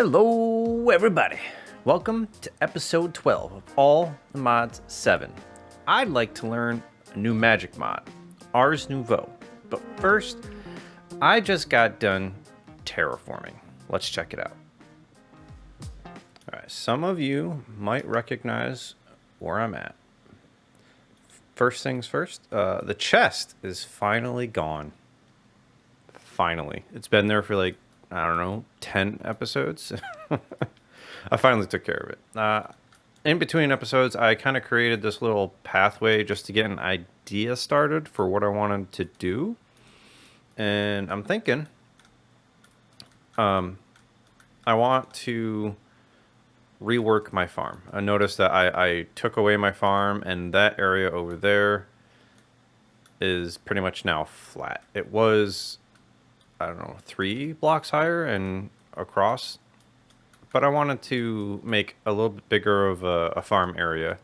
Hello, everybody. Welcome to episode 12 of All the Mods 7. I'd like to learn a new magic mod, Ars Nouveau. But first, I just got done terraforming. Let's check it out. All right, some of you might recognize where I'm at. First things first, the chest is finally gone. Finally. It's been there for like, I don't know, 10 episodes. I finally took care of it. In between episodes, I kind of created this little pathway just to get an idea started for what I wanted to do. And I'm thinking, I want to rework my farm. I noticed that I took away my farm, and that area over there is pretty much now flat. It was, I don't know, 3 blocks higher and across, but I wanted to make a little bit bigger of a farm area.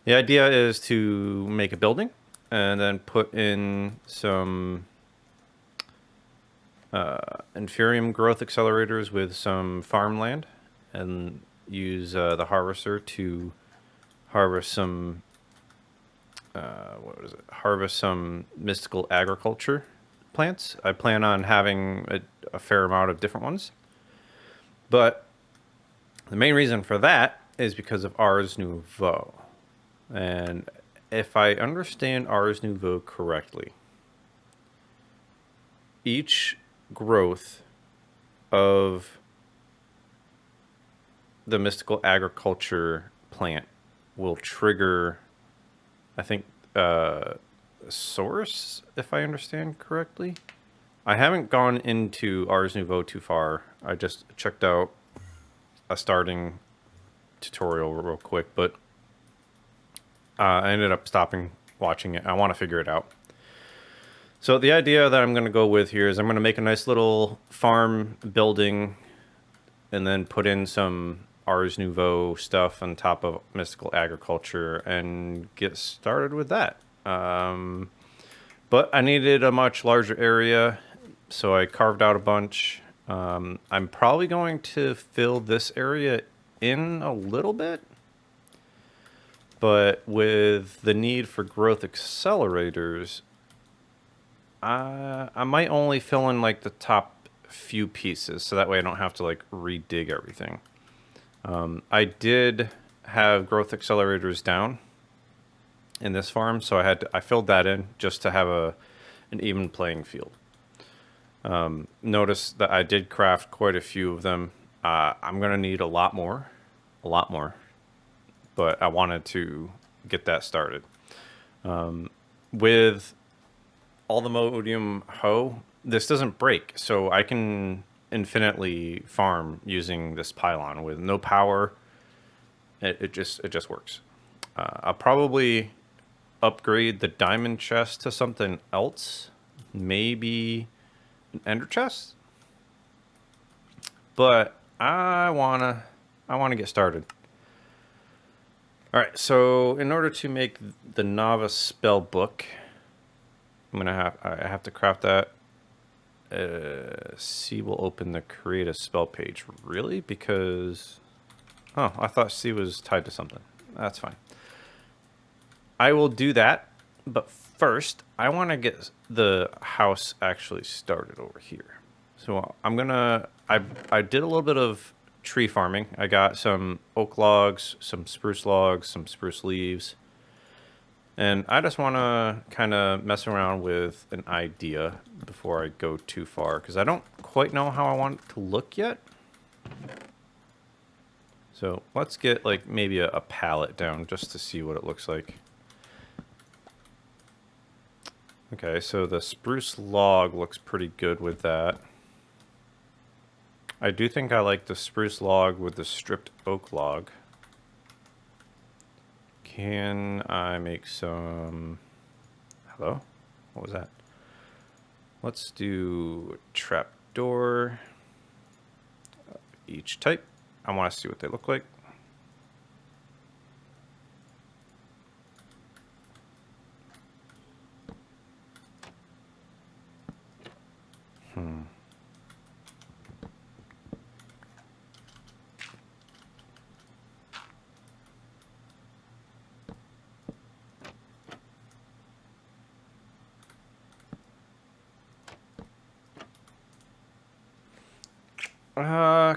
The idea is to make a building and then put in some inferium growth accelerators with some farmland and use the harvester to harvest some harvest some mystical agriculture plants. I plan on having a fair amount of different ones, but the main reason for that is because of Ars Nouveau. And if I understand Ars Nouveau correctly, each growth of the mystical agriculture plant will trigger, I think, source, if I understand correctly. I haven't gone into Ars Nouveau too far. I just checked out a starting tutorial real quick, but I ended up stopping watching it. I want to figure it out. So the idea that I'm going to go with here is I'm going to make a nice little farm building and then put in some Ars Nouveau stuff on top of mystical agriculture and get started with that. But I needed a much larger area, so I carved out a bunch. I'm probably going to fill this area in a little bit, but with the need for growth accelerators, I might only fill in like the top few pieces, so that way I don't have to like redig everything. I did have growth accelerators down in this farm, so I filled that in just to have an even playing field. Notice that I did craft quite a few of them. I'm gonna need a lot more, but I wanted to get that started. With all the Modium hoe, this doesn't break, so I can infinitely farm using this pylon with no power. It just works. I'll probably upgrade the diamond chest to something else, maybe an ender chest, but I wanna get started. All right, so in order to make the novice spell book, I have to craft that. C will open the create a spell page. Really? Because, oh, I thought C was tied to something. That's fine. I will do that, but first I want to get the house actually started over here. So I did a little bit of tree farming. I got some oak logs, some spruce leaves, and I just want to kind of mess around with an idea before I go too far, because I don't quite know how I want it to look yet. So let's get like maybe a palette down just to see what it looks like. Okay, so the spruce log looks pretty good with that. I do think I like the spruce log with the stripped oak log. Can I make some... Hello? What was that? Let's do trapdoor. Each type. I want to see what they look like.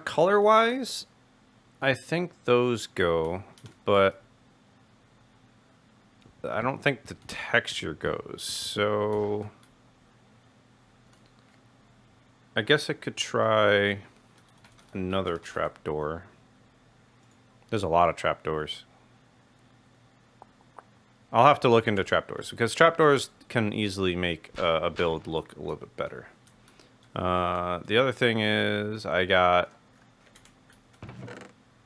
Color-wise, I think those go, but I don't think the texture goes. So I guess I could try another trapdoor. There's a lot of trapdoors. I'll have to look into trapdoors because trapdoors can easily make a build look a little bit better. The other thing is I got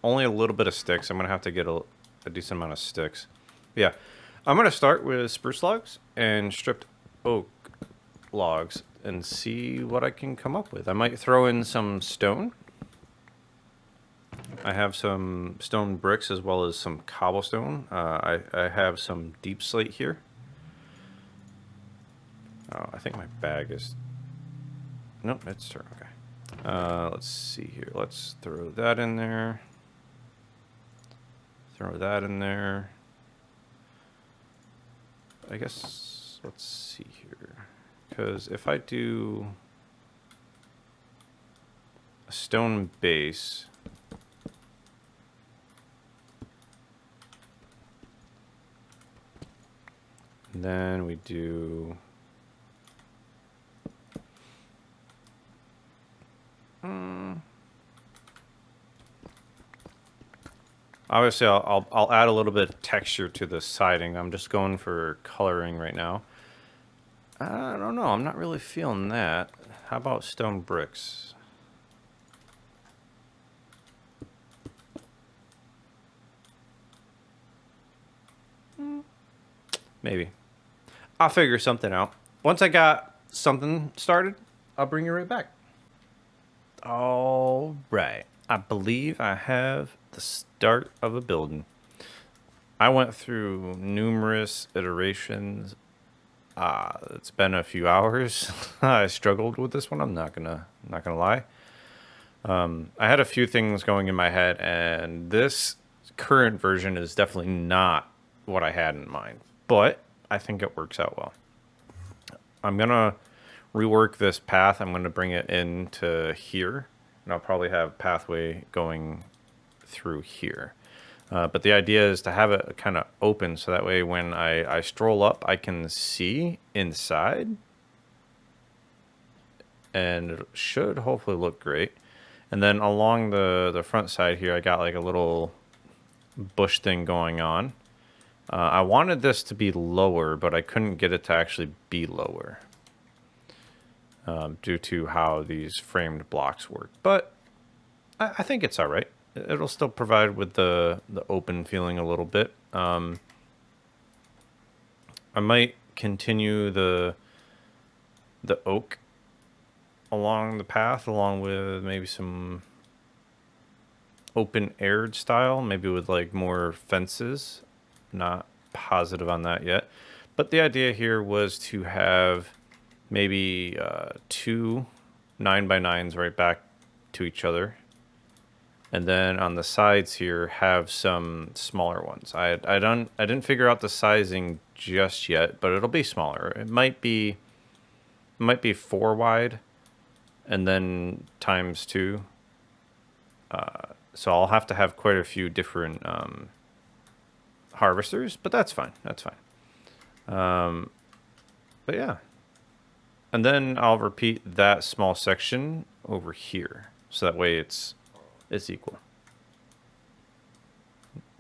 only a little bit of sticks. I'm going to have to get a decent amount of sticks. Yeah, I'm going to start with spruce logs and stripped oak logs and see what I can come up with. I might throw in some stone. I have some stone bricks as well as some cobblestone. I have some deep slate here. Oh, I think my bag is... Nope, it's turned. Okay. Let's see here. Let's throw that in there. Throw that in there. I guess, let's see here. Because if I do a stone base... Then we do... Obviously, I'll add a little bit of texture to the siding. I'm just going for coloring right now. I don't know. I'm not really feeling that. How about stone bricks? Maybe. I'll figure something out. Once I got something started, I'll bring you right back. All right. I believe I have the start of a building. I went through numerous iterations. It's been a few hours. I struggled with this one. I'm not gonna lie. I had a few things going in my head, and this current version is definitely not what I had in mind. But I think it works out well. I'm gonna rework this path. I'm gonna bring it into here, and I'll probably have pathway going through here. But the idea is to have it kind of open so that way when I stroll up, I can see inside. And it should hopefully look great. And then along the front side here, I got like a little bush thing going on. I wanted this to be lower, but I couldn't get it to actually be lower. Due to how these framed blocks work. But I think it's all right. It'll still provide with the open feeling a little bit. I might continue the oak along the path, along with maybe some open aired style, maybe with like more fences. Not positive on that yet. But the idea here was to have maybe 2 9x9s right back to each other. And then on the sides here, have some smaller ones. I didn't figure out the sizing just yet, but it'll be smaller. It might be 4 wide, and then times 2. So I'll have to have quite a few different harvesters, but that's fine. That's fine. But yeah, and then I'll repeat that small section over here, so that way it's equal.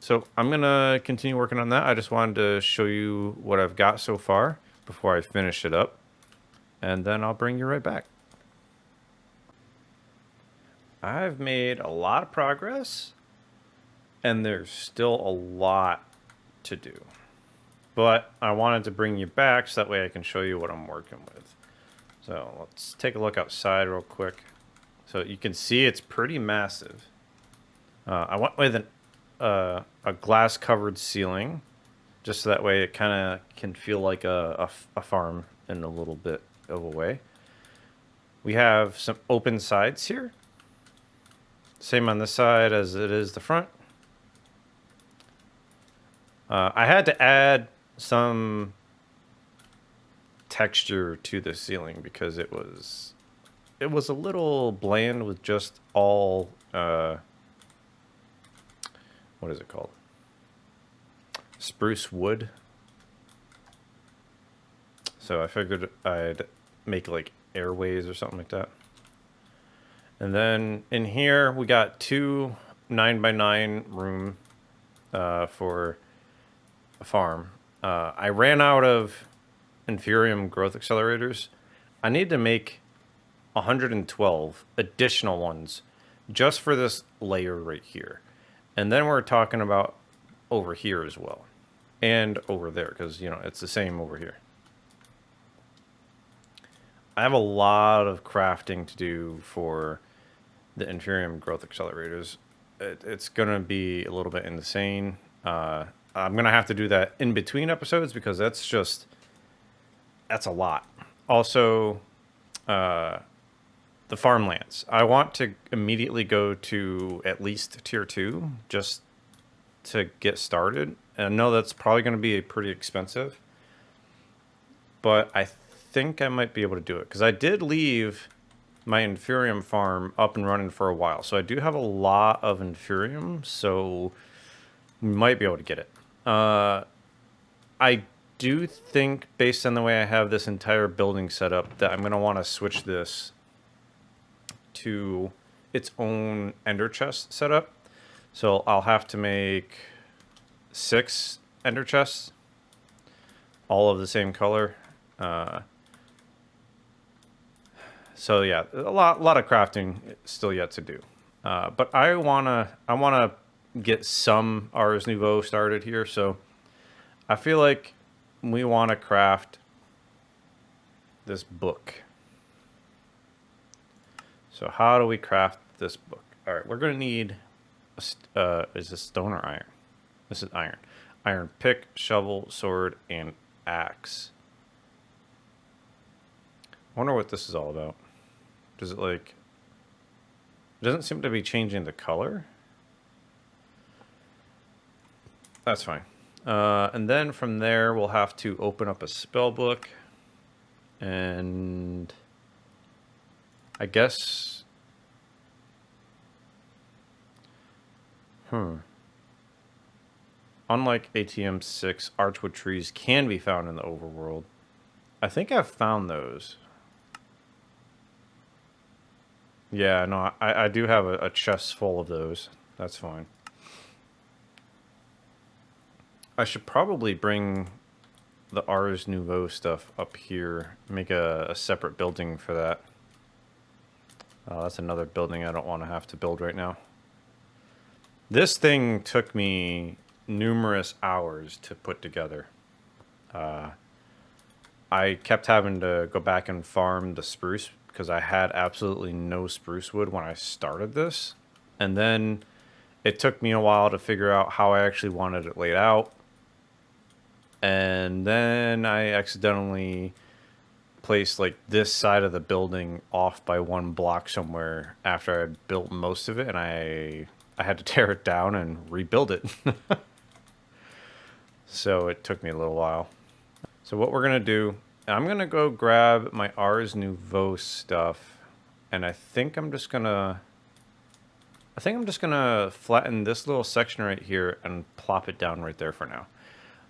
So I'm gonna continue working on that. I just wanted to show you what I've got so far before I finish it up, and then I'll bring you right back. I've made a lot of progress, and there's still a lot to do. But I wanted to bring you back so that way I can show you what I'm working with. So let's take a look outside real quick. So you can see it's pretty massive. I went with a glass covered ceiling, just so that way it kind of can feel like a farm in a little bit of a way. We have some open sides here. Same on this side as it is the front. I had to add some texture to the ceiling because it was it was a little bland with just all what is it called? Spruce wood. So I figured I'd make like airways or something like that. And then in here we got 2 9x9 room for a farm. I ran out of Inferium growth accelerators. I need to make 112 additional ones just for this layer right here. And then we're talking about over here as well. And over there, because, you know, it's the same over here. I have a lot of crafting to do for the Inferium growth accelerators. It's going to be a little bit insane. I'm going to have to do that in between episodes because that's a lot. Also, the farmlands. I want to immediately go to at least tier 2 just to get started. And I know that's probably going to be pretty expensive, but I think I might be able to do it because I did leave my Inferium farm up and running for a while. So I do have a lot of Inferium, so we might be able to get it. I do think, based on the way I have this entire building set up, that I'm going to want to switch this to its own ender chest setup. So I'll have to make 6 ender chests, all of the same color. So yeah, a lot of crafting still yet to do. But I wanna get some Ars Nouveau started here. So I feel like we want to craft this book. So how do we craft this book? All right, we're gonna need is this stone or iron? This is iron. Iron pick, shovel, sword, and axe. I wonder what this is all about. Does it like... It doesn't seem to be changing the color. That's fine. And then from there, we'll have to open up a spell book. And... I guess... Unlike ATM 6, archwood trees can be found in the overworld. I think I've found those. Yeah, no, I do have a chest full of those. That's fine. I should probably bring the Ars Nouveau stuff up here. Make a separate building for that. That's another building I don't want to have to build right now. This thing took me numerous hours to put together. I kept having to go back and farm the spruce because I had absolutely no spruce wood when I started this. And then it took me a while to figure out how I actually wanted it laid out. And then I accidentally placed like this side of the building off by 1 block somewhere after I'd built most of it, and I had to tear it down and rebuild it. So it took me a little while. So what we're gonna do, I'm gonna go grab my Ars Nouveau stuff, and I think I'm just gonna flatten this little section right here and plop it down right there for now.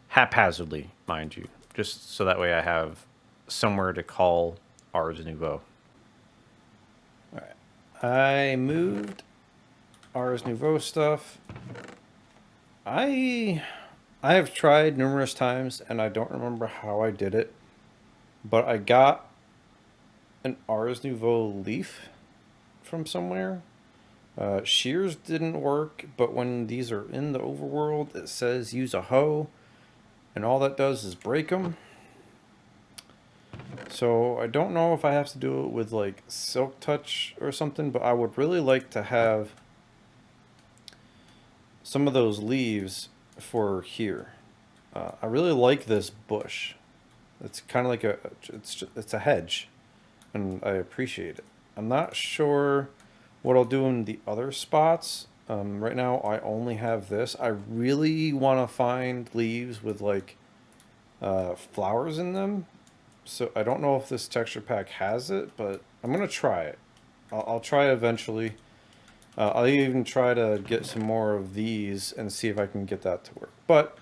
Haphazardly, mind you, just so that way I have somewhere to call Ars Nouveau. All right, I moved Ars Nouveau stuff. I have tried numerous times and I don't remember how I did it, but I got an Ars Nouveau leaf from somewhere. Shears didn't work, but when these are in the overworld, it says use a hoe, and all that does is break them. So I don't know if I have to do it with like Silk Touch or something, but I would really like to have some of those leaves for here. I really like this bush. It's kind of like it's a hedge, and I appreciate it. I'm not sure what I'll do in the other spots. Right now I only have this. I really want to find leaves with like flowers in them, So I don't know if this texture pack has it, but I'm gonna try it. I'll try eventually. I'll even try to get some more of these and see if I can get that to work. But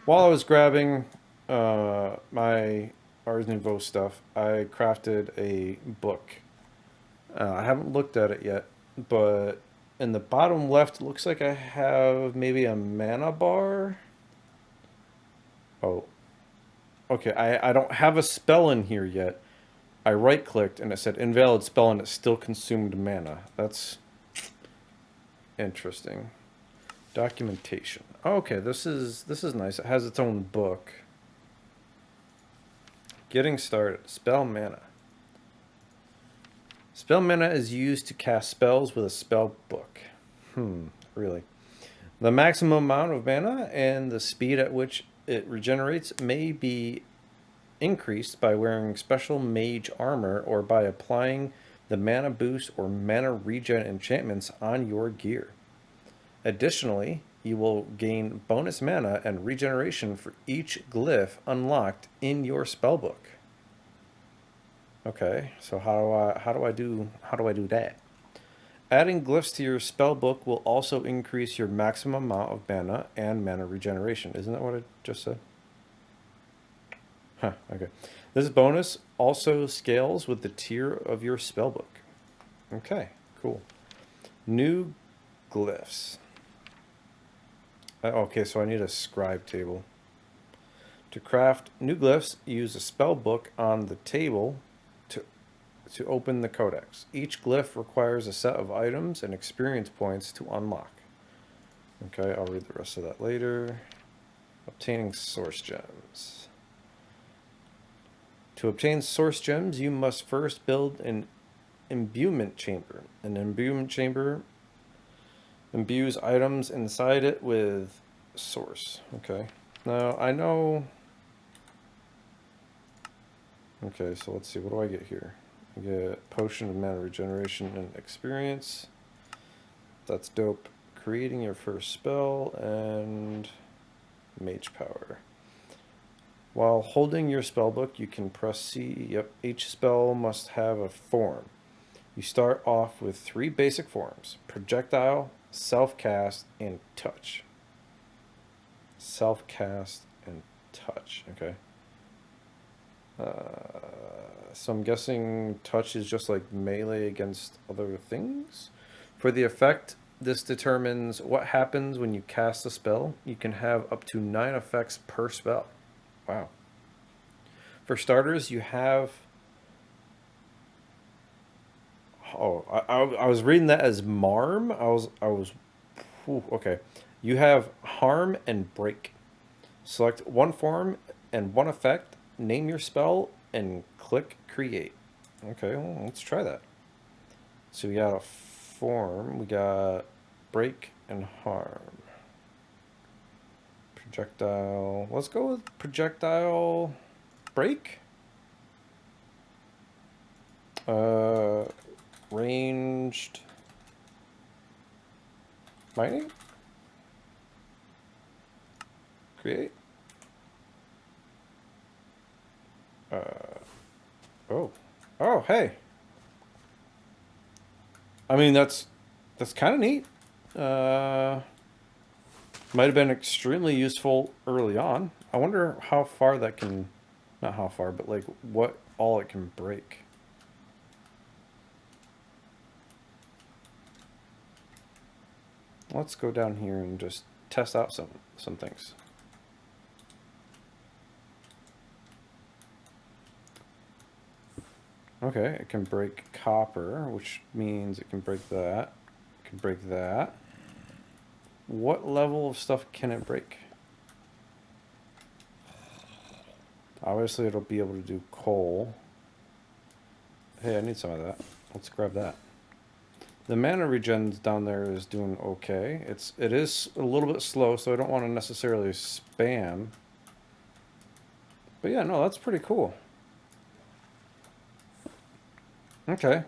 while I was grabbing my Ars Nouveau stuff, I crafted a book. I haven't looked at it yet, but in the bottom left, it looks like I have maybe a mana bar. Oh, okay. I don't have a spell in here yet. I right-clicked and it said invalid spell and it still consumed mana. That's interesting. Documentation. Okay, this is nice. It has its own book. Getting started. Spell mana. Spell mana is used to cast spells with a spell book. Really. The maximum amount of mana and the speed at which it regenerates may be increased by wearing special mage armor or by applying the mana boost or mana regen enchantments on your gear. Additionally, you will gain bonus mana and regeneration for each glyph unlocked in your spellbook. Okay, so how do I do that? Adding glyphs to your spellbook will also increase your maximum amount of mana and mana regeneration. Isn't that what I just said? Huh, okay. This bonus also scales with the tier of your spellbook. Okay, cool. New glyphs. Okay, so I need a scribe table. To craft new glyphs, use a spell book on the table to open the codex. Each glyph requires a set of items and experience points to unlock. Okay, I'll read the rest of that later. Obtaining source gems. To obtain source gems, you must first build an imbuement chamber. An imbuement chamber imbues items inside it with source. Okay. Now, I know... Okay, so let's see. What do I get here? I get potion of mana regeneration and experience. That's dope. Creating your first spell and mage power. While holding your spellbook, you can press C. Yep, each spell must have a form. You start off with 3 basic forms: projectile, self-cast, and touch. Self-cast and touch, okay. So I'm guessing touch is just like melee against other things. For the effect, this determines what happens when you cast a spell. You can have up to 9 effects per spell. Wow. For starters, you have... Oh, I was reading that as marm. Okay. You have harm and break. Select one form and one effect. Name your spell and click create. Okay, well, let's try that. So we got a form. We got break and harm. Projectile. Let's go with projectile break. Ranged mining. Create. Oh, hey. I mean, that's kind of neat. Might have been extremely useful early on. I wonder how far that can, not how far, but like what all it can break. Let's go down here and just test out some things. Okay, it can break copper, which means it can break that. It can break that. What level of stuff can it break? Obviously, it'll be able to do coal. Hey, I need some of that. Let's grab that. The mana regen down there is doing okay. It is a little bit slow, so I don't want to necessarily spam. But yeah, no, that's pretty cool. Okay.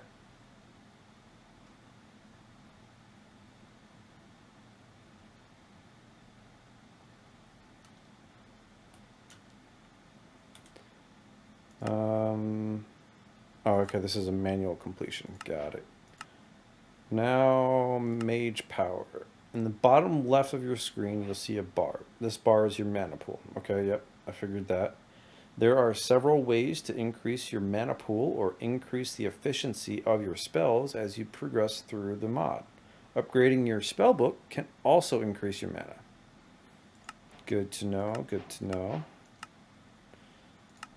Oh, okay, this is a manual completion. Got it. Now, Mage Power. In the bottom left of your screen, you'll see a bar. This bar is your mana pool. Okay, yep, I figured that. There are several ways to increase your mana pool or increase the efficiency of your spells as you progress through the mod. Upgrading your spellbook can also increase your mana. Good to know, good to know.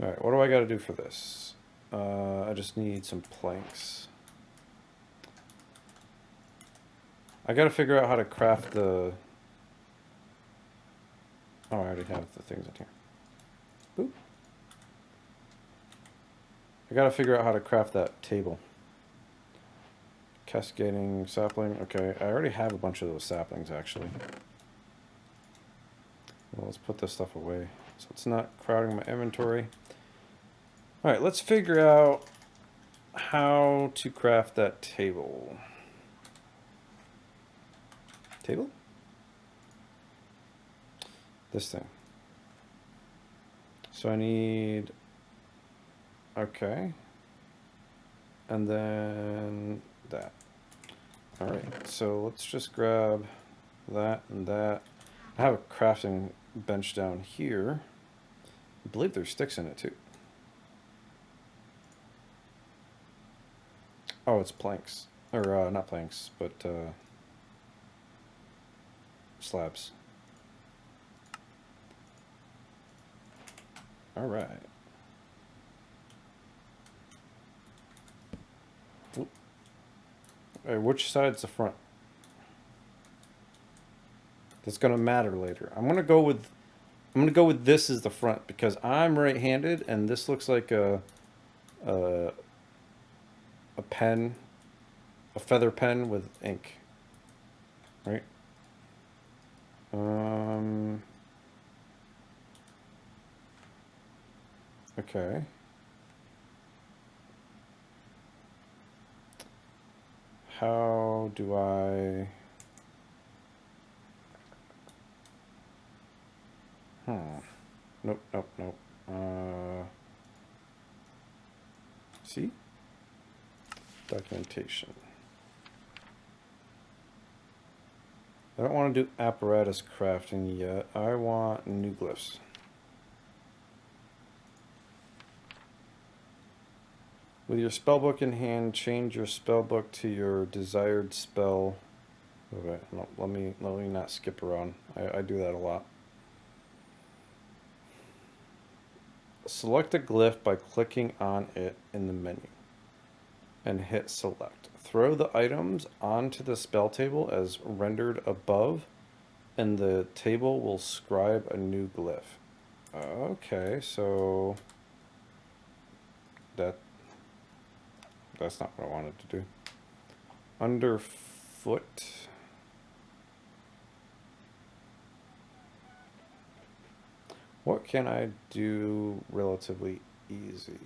Alright, what do I got to do for this? I just need some planks. I got to figure out how to craft the... Oh, I already have the things in here. Boop. I got to figure out how to craft that table. Cascading sapling. Okay, I already have a bunch of those saplings, actually. Well, let's put this stuff away so it's not crowding my inventory. Alright, let's figure out how to craft that table. Table? This thing. So I need... Okay. And then that. Alright, so let's just grab that and that. I have a crafting bench down here. I believe there's sticks in it too. Oh, it's planks. Or, not planks, but, slabs. Alright. Which side's the front? That's gonna matter later. I'm gonna go with this as the front because I'm right-handed and this looks like a pen, a feather pen with ink. Right? Okay. How do I... Nope, nope, nope. See? Documentation. I don't want to do apparatus crafting yet. I want new glyphs. With your spellbook in hand, change your spellbook to your desired spell. Okay, no, let me not skip around. I do that a lot. Select a glyph by clicking on it in the menu and hit select. Throw the items onto the spell table as rendered above and the table will scribe a new glyph. Okay, so that's not what I wanted to do. Underfoot. What can I do relatively easy?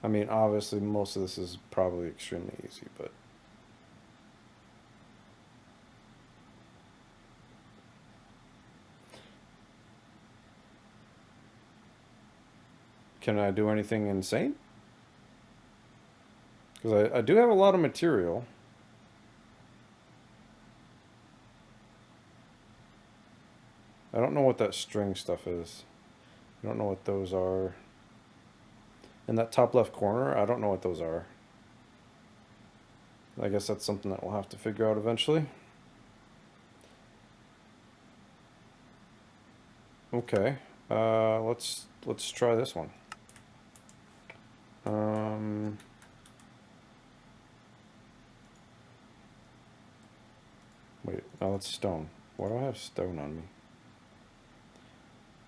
I mean, obviously most of this is probably extremely easy, but... Can I do anything insane? Because I do have a lot of material. I don't know what that string stuff is. I don't know what those are. In that top left corner, I don't know what those are. I guess that's something that we'll have to figure out eventually. Okay, let's try this one. Wait, no, it's stone. Why do I have stone on me?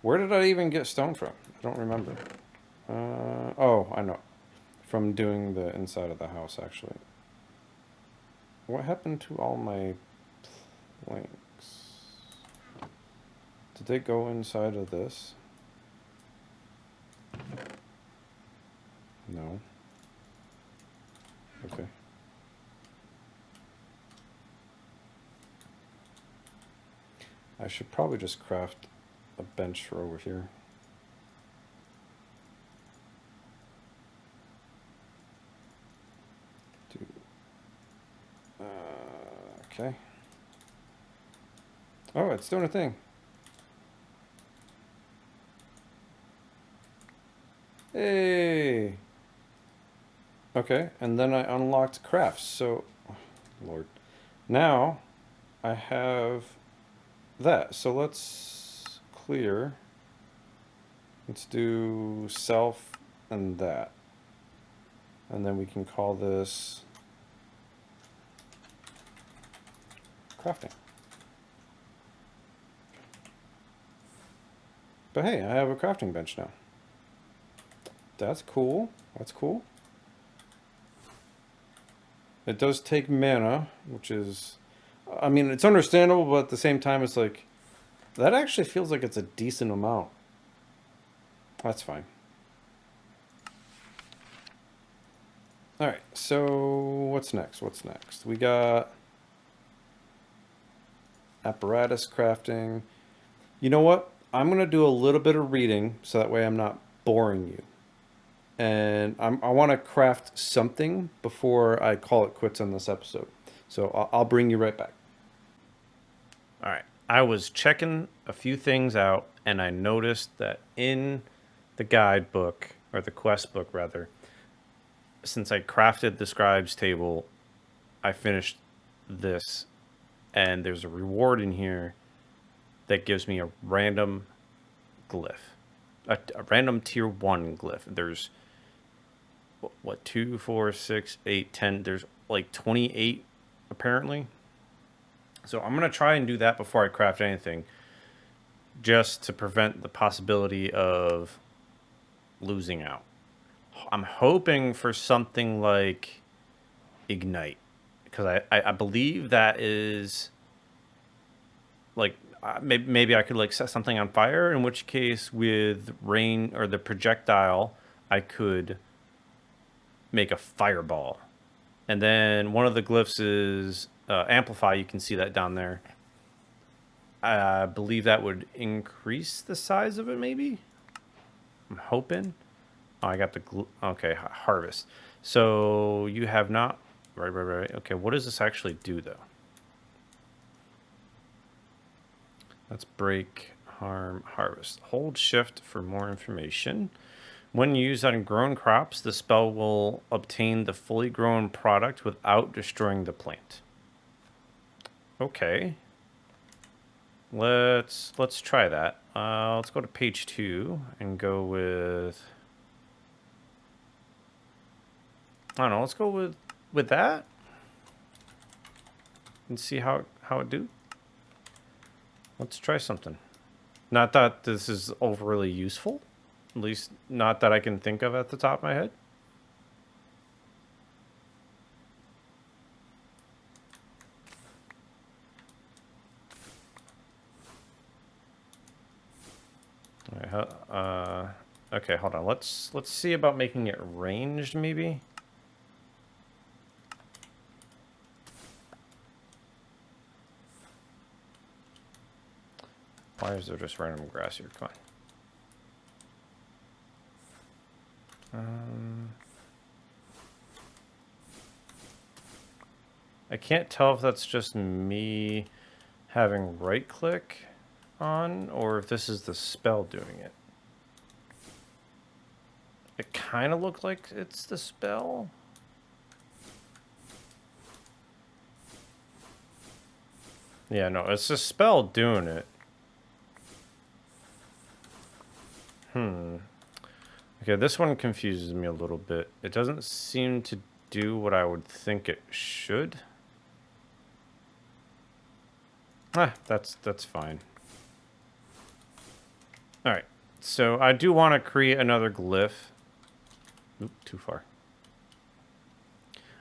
Where did I even get stone from? I don't remember. Oh, I know. From doing the inside of the house, actually. What happened to all my planks? Did they go inside of this? No. Okay. I should probably just craft a bench for over here. Okay. Oh, it's doing a thing. Hey. Okay, and then I unlocked crafts. So, oh, Lord. Now I have that. So let's clear. Let's do self and that. And then we can call this crafting. But hey, I have a crafting bench now. That's cool. That's cool. It does take mana, which is, I mean, it's understandable, but at the same time, it's like, that actually feels like it's a decent amount. That's fine. All right, so what's next? What's next? We got apparatus crafting. You know what? I'm going to do a little bit of reading so that way I'm not boring you. And I want to craft something before I call it quits on this episode. So I'll bring you right back. All right. I was checking a few things out, and I noticed that in the guidebook, or the quest book rather, since I crafted the scribes table, I finished this, and there's a reward in here that gives me a random glyph, a random tier 1 glyph. There's what, 2, 4, 6, 8, 10. There's like 28 apparently. So I'm going to try and do that before I craft anything, just to prevent the possibility of losing out. I'm hoping for something like Ignite, because I believe that is like, maybe I could like set something on fire, in which case with rain or the projectile I could make a fireball. And then one of the glyphs is amplify. You can see that down there. I believe that would increase the size of it, maybe. I'm hoping. Oh, I got the okay, harvest. So you have not, right. Okay, what does this actually do though? Let's break, harm, harvest. Hold shift for more information. When used on grown crops, the spell will obtain the fully grown product without destroying the plant. Okay. Let's try that. Let's go to page 2 and go with, I don't know, let's go with that and see how it do. Let's try something. Not that this is overly useful. At least not that I can think of at the top of my head. All right, okay, hold on. Let's see about making it ranged, maybe. Why is there just random grass here? Come on. I can't tell if that's just me having right click on, or if this is the spell doing it. It kind of looks like it's the spell. Yeah, no, it's the spell doing it. Okay, this one confuses me a little bit. It doesn't seem to do what I would think it should. That's fine. All right, so I do want to create another glyph. Oop, too far.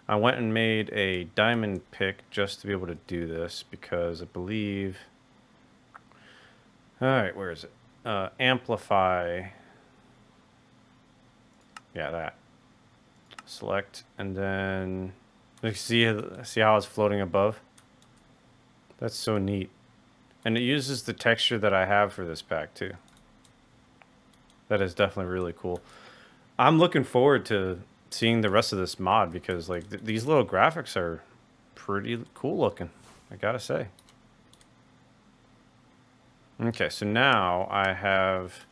I went and made a diamond pick just to be able to do this, because I believe... All right, where is it? Amplify. Yeah, that. Select, and then you see how it's floating above? That's so neat. And it uses the texture that I have for this pack too. That is definitely really cool. I'm looking forward to seeing the rest of this mod, because like these little graphics are pretty cool looking. I gotta say. Okay, so now I have...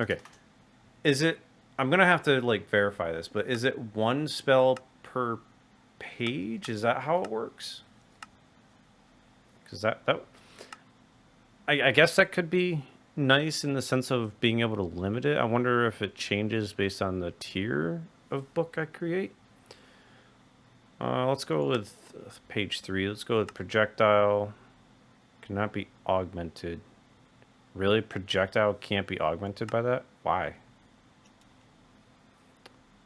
Okay. Is it... I'm gonna have to, like, verify this, but is it one spell per page? Is that how it works? Because I guess that could be nice in the sense of being able to limit it. I wonder if it changes based on the tier of book I create. Let's go with page 3. Let's go with projectile. Cannot be augmented. Really? Projectile can't be augmented by that? Why?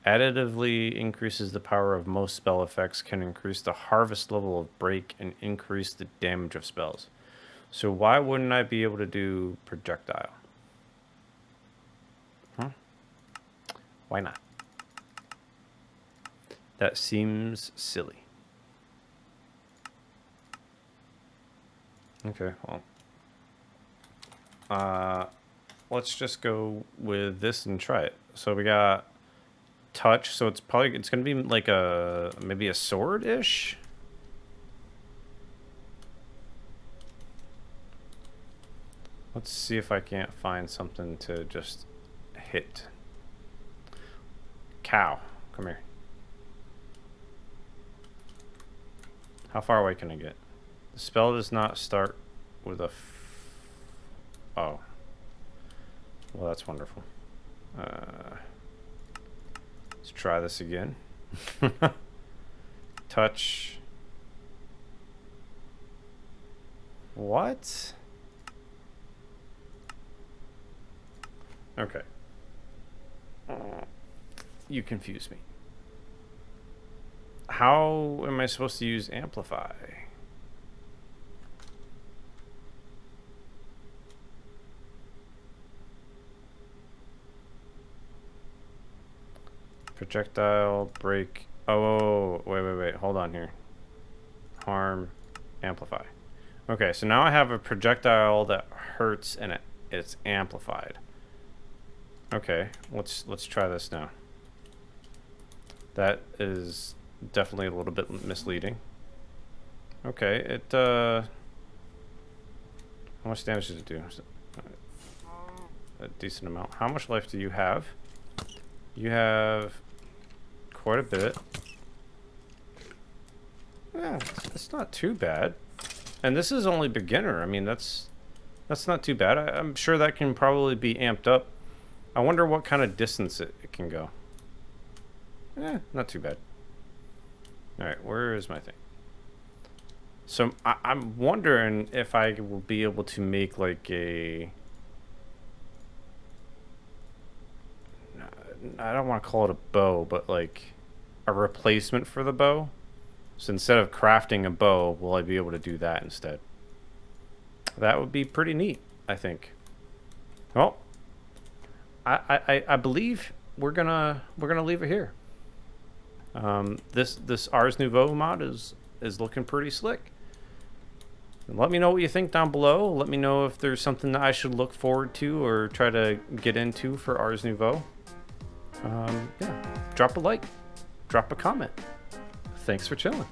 Additively increases the power of most spell effects, can increase the harvest level of break, and increase the damage of spells. So why wouldn't I be able to do projectile? Huh? Why not? That seems silly. Okay, well. Let's just go with this and try it. So we got touch, so it's gonna be like maybe a sword-ish. Let's see if I can't find something to just hit. Cow, come here. How far away can I get? The spell does not start with a oh. Well, that's wonderful. Let's try this again. Touch. What? Okay. You confuse me. How am I supposed to use amplify? Projectile, break. Oh, wait. Hold on here. Harm, amplify. Okay, so now I have a projectile that hurts and it's amplified. Okay, let's try this now. That is definitely a little bit misleading. Okay, how much damage does it do? A decent amount. How much life do you have? You have quite a bit. Yeah, it's not too bad. And this is only beginner. I mean, that's not too bad. I'm sure that can probably be amped up. I wonder what kind of distance it can go. Not too bad. Alright, where is my thing? So I'm wondering if I will be able to make like a... I don't want to call it a bow, but like a replacement for the bow. So instead of crafting a bow, will I be able to do that instead? That would be pretty neat, I think. Well, I believe we're gonna leave it here. This Ars Nouveau mod is looking pretty slick. Let me know what you think down below. Let me know if there's something that I should look forward to or try to get into for Ars Nouveau. Yeah, drop a like, drop a comment. Thanks for chilling.